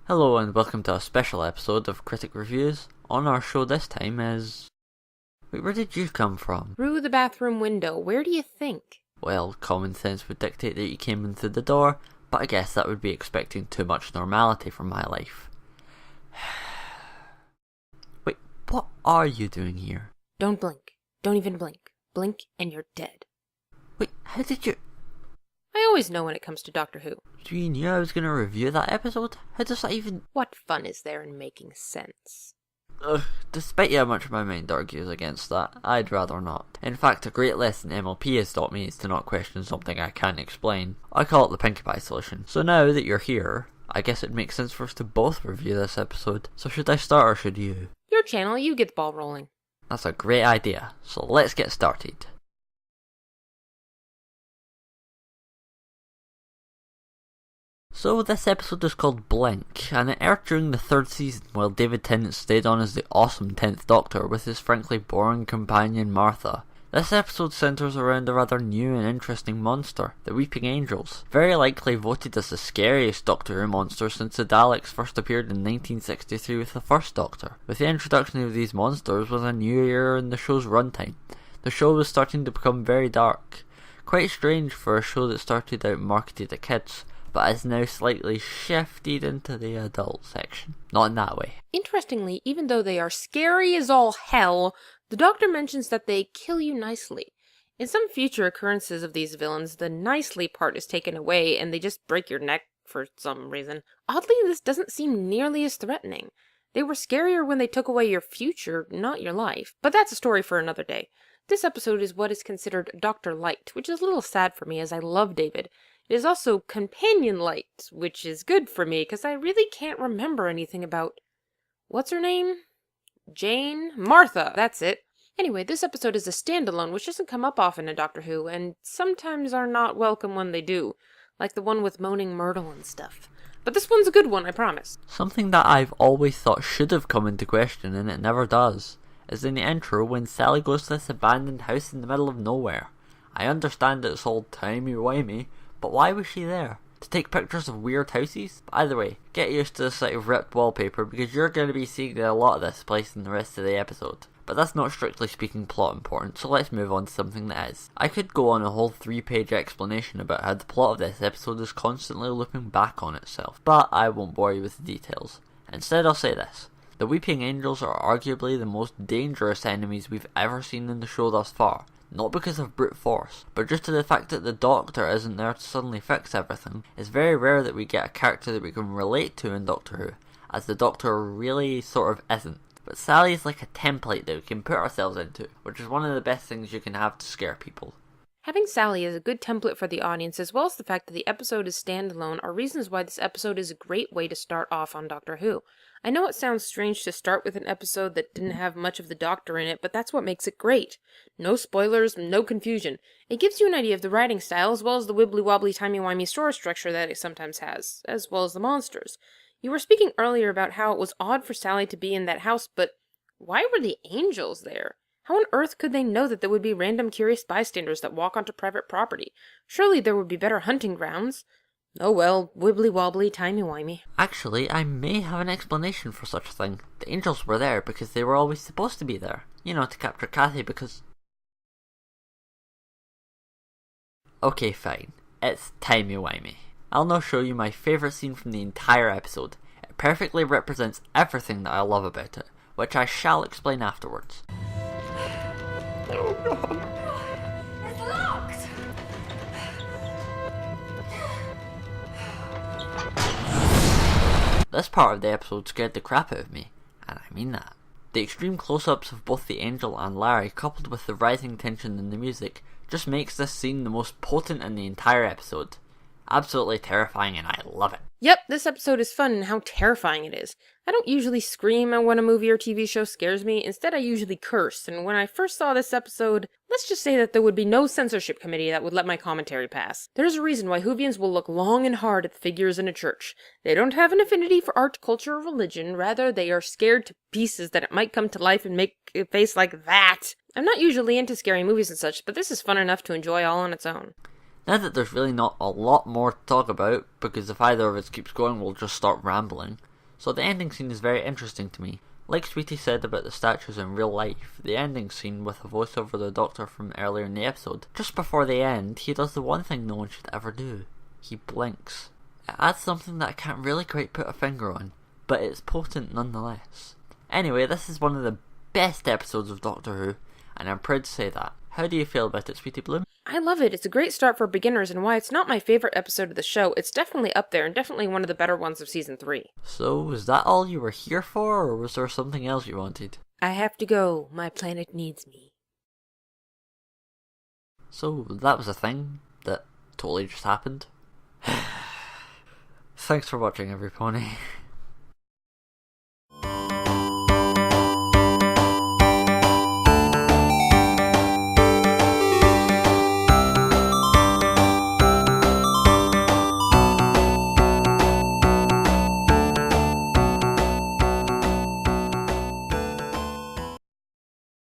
Hello and welcome to a special episode of Critic Reviews. On our show this time is... Wait, where did you come from? Through the bathroom window. Where do you think? Well, common sense would dictate that you came in through the door, but I guess that would be expecting too much normality from my life. Wait, what are you doing here? Don't blink. Don't even blink. Blink and you're dead. Wait, how did you... I always know when it comes to Doctor Who. So you knew I was going to review that episode? How does that even... What fun is there in making sense? Ugh, despite how much my mind argues against that, I'd rather not. In fact, a great lesson MLP has taught me is to not question something I can't explain. I call it the Pinkie Pie solution. So now that you're here, I guess it makes sense for us to both review this episode. So should I start or should you? Your channel, you get the ball rolling. That's a great idea, so let's get started. So this episode is called Blink, and it aired during the third season while David Tennant stayed on as the awesome 10th Doctor with his frankly boring companion Martha. This episode centres around a rather new and interesting monster, the Weeping Angels, very likely voted as the scariest Doctor Who monster since the Daleks first appeared in 1963 with the first Doctor. With the introduction of these monsters was a new era in the show's runtime. The show was starting to become very dark. Quite strange for a show that started out marketed at kids, but is now slightly shifted into the adult section. Not in that way. Interestingly, even though they are scary as all hell, the Doctor mentions that they kill you nicely. In some future occurrences of these villains, the nicely part is taken away and they just break your neck for some reason. Oddly, this doesn't seem nearly as threatening. They were scarier when they took away your future, not your life. But that's a story for another day. This episode is what is considered Dr. Light, which is a little sad for me as I love David. It is also Companion Light, which is good for me because I really can't remember anything about... What's her name? Jane? Martha, that's it. Anyway, this episode is a standalone, which doesn't come up often in Doctor Who, and sometimes are not welcome when they do, like the one with Moaning Myrtle and stuff. But this one's a good one, I promise. Something that I've always thought should have come into question, and it never does, is in the intro when Sally goes to this abandoned house in the middle of nowhere. I understand it's all timey-wimey, but why was she there? To take pictures of weird houses? Either way, get used to the sight of ripped wallpaper because you're going to be seeing a lot of this place in the rest of the episode. But that's not strictly speaking plot important, so let's move on to something that is. I could go on a whole 3-page explanation about how the plot of this episode is constantly looping back on itself, but I won't bore you with the details. Instead I'll say this. The Weeping Angels are arguably the most dangerous enemies we've ever seen in the show thus far. Not because of brute force, but just to the fact that the Doctor isn't there to suddenly fix everything. It's very rare that we get a character that we can relate to in Doctor Who, as the Doctor really sort of isn't. But Sally is like a template that we can put ourselves into, which is one of the best things you can have to scare people. Having Sally is a good template for the audience, as well as the fact that the episode is standalone, are reasons why this episode is a great way to start off on Doctor Who. I know it sounds strange to start with an episode that didn't have much of the Doctor in it, but that's what makes it great. No spoilers, no confusion. It gives you an idea of the writing style, as well as the wibbly-wobbly, timey-wimey story structure that it sometimes has, as well as the monsters. You were speaking earlier about how it was odd for Sally to be in that house, but why were the angels there? How on earth could they know that there would be random curious bystanders that walk onto private property? Surely there would be better hunting grounds. Oh well, wibbly-wobbly, timey-wimey. Actually, I may have an explanation for such a thing. The angels were there because they were always supposed to be there. You know, to capture Kathy because... Okay, fine. It's timey-wimey. I'll now show you my favourite scene from the entire episode. It perfectly represents everything that I love about it, which I shall explain afterwards. Oh God. It's locked! This part of the episode scared the crap out of me, and I mean that. The extreme close-ups of both the Angel and Larry, coupled with the rising tension in the music, just makes this scene the most potent in the entire episode. Absolutely terrifying, and I love it. Yep, this episode is fun and how terrifying it is. I don't usually scream when a movie or TV show scares me, instead I usually curse, and when I first saw this episode, let's just say that there would be no censorship committee that would let my commentary pass. There's a reason why Whovians will look long and hard at the figures in a church. They don't have an affinity for art, culture, or religion, rather they are scared to pieces that it might come to life and make a face like that. I'm not usually into scary movies and such, but this is fun enough to enjoy all on its own. Now that there's really not a lot more to talk about, because if either of us keeps going we'll just start rambling, So the ending scene is very interesting to me. Like Sweetie said about the statues in real life, the ending scene with a voiceover of the Doctor from earlier in the episode, just before the end, he does the one thing no one should ever do. He blinks. It adds something that I can't really quite put a finger on, but it's potent nonetheless. Anyway, this is one of the best episodes of Doctor Who, and I'm proud to say that. How do you feel about it, Sweetie Bloom? I love it. It's a great start for beginners, and why it's not my favorite episode of the show, it's definitely up there and definitely one of the better ones of season 3. So, was that all you were here for, or was there something else you wanted? I have to go. My planet needs me. So, that was a thing that totally just happened. Thanks for watching, every pony.